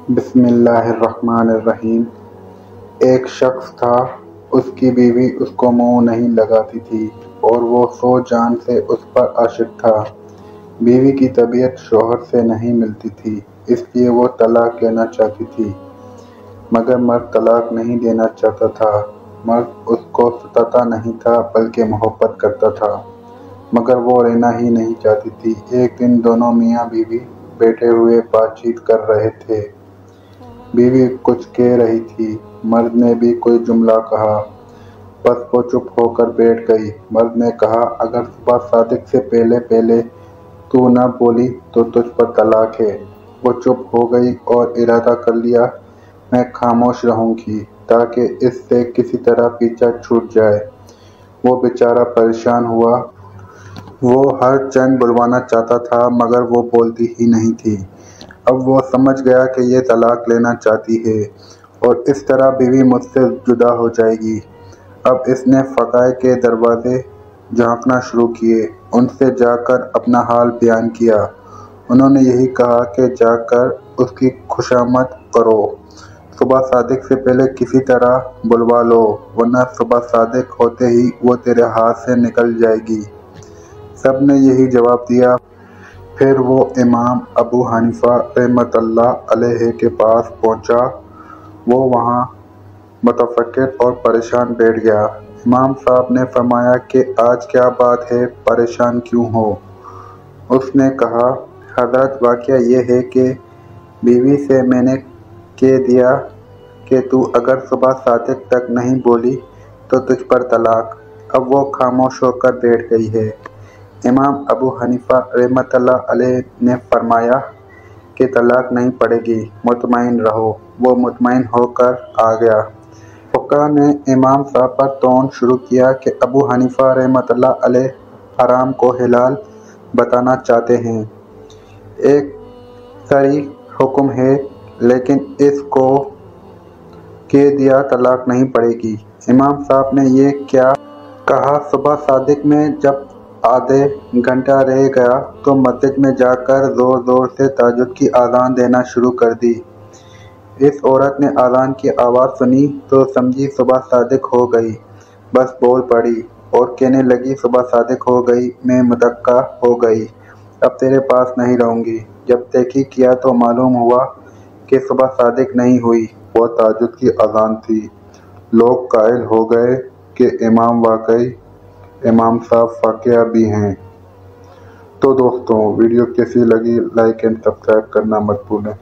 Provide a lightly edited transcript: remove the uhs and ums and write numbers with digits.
बिस्मिल्लाहिर्रहमानिर्रहीम। एक शख्स था, उसकी बीवी उसको मुंह नहीं लगाती थी और वो सौ जान से उस पर आशिक था। बीवी की तबीयत शौहर से नहीं मिलती थी, इसलिए वो तलाक लेना चाहती थी, मगर मर्द तलाक नहीं देना चाहता था। मर्द उसको सताता नहीं था बल्कि मोहब्बत करता था, मगर वो रहना ही नहीं चाहती थी। एक दिन दोनों मियाँ बीवी बैठे हुए बातचीत कर रहे थे। बीवी कुछ कह रही थी, मर्द ने भी कोई जुमला कहा, बस वो चुप होकर बैठ गई। मर्द ने कहा, अगर सुबह सादिक से पहले तू न बोली तो तुझ पर तलाक है। वो चुप हो गई और इरादा कर लिया, मैं खामोश रहूंगी ताकि इससे किसी तरह पीछा छूट जाए। वो बेचारा परेशान हुआ। वो हर चंद बुलवाना चाहता था, मगर वो बोलती ही नहीं थी। अब वो समझ गया कि ये तलाक लेना चाहती है और इस तरह बीवी मुझसे जुदा हो जाएगी। अब इसने फ़क़ाए के दरवाजे झांकना शुरू किए। उनसे जाकर अपना हाल बयान किया। उन्होंने यही कहा कि जाकर उसकी खुशामद करो, सुबह सादिक से पहले किसी तरह बुलवा लो, वरना सुबह सादिक होते ही वो तेरे हाथ से निकल जाएगी। सब ने यही जवाब दिया। फिर वो इमाम अबू हनीफा रहमतुल्लाह अलैह के पास पहुंचा। वो वहाँ मुतफक्किर और परेशान बैठ गया। इमाम साहब ने फरमाया कि आज क्या बात है, परेशान क्यों हो? उसने कहा, हज़रत वाक़या ये है कि बीवी से मैंने कह दिया कि तू अगर सुबह सादिक तक नहीं बोली तो तुझ पर तलाक। अब वो खामोश होकर बैठ गई है। इमाम अबू हनीफा रहमतुल्लाह अलैह ने फरमाया कि तलाक नहीं पड़ेगी, मुतमईन रहो। वो मुतमईन होकर आ गया। फुक़हा ने इमाम साहब पर तौन शुरू किया कि अबू हनीफा रहमतुल्लाह अलैह हराम को हिलाल बताना चाहते हैं। एक सही हुक्म है, लेकिन इसको कह दिया तलाक नहीं पड़ेगी। इमाम साहब ने ये क्या कहा? सुबह सादिक में जब आधे घंटा रह गया तो मस्जिद में जाकर ज़ोर ज़ोर से तहज्जुद की आज़ान देना शुरू कर दी। इस औरत ने आज़ान की आवाज़ सुनी तो समझी सुबह सादिक हो गई। बस बोल पड़ी और कहने लगी, सुबह सादिक हो गई, मैं मुतक्का हो गई, अब तेरे पास नहीं रहूँगी। जब तहकीक किया तो मालूम हुआ कि सुबह सादिक नहीं हुई, वो तहज्जुद की आज़ान थी। लोग कायल हो गए कि इमाम वाकई इमाम साहब फ़ाक़िया भी हैं। तो दोस्तों, वीडियो कैसी लगी, लाइक एंड सब्सक्राइब करना मत भूलें।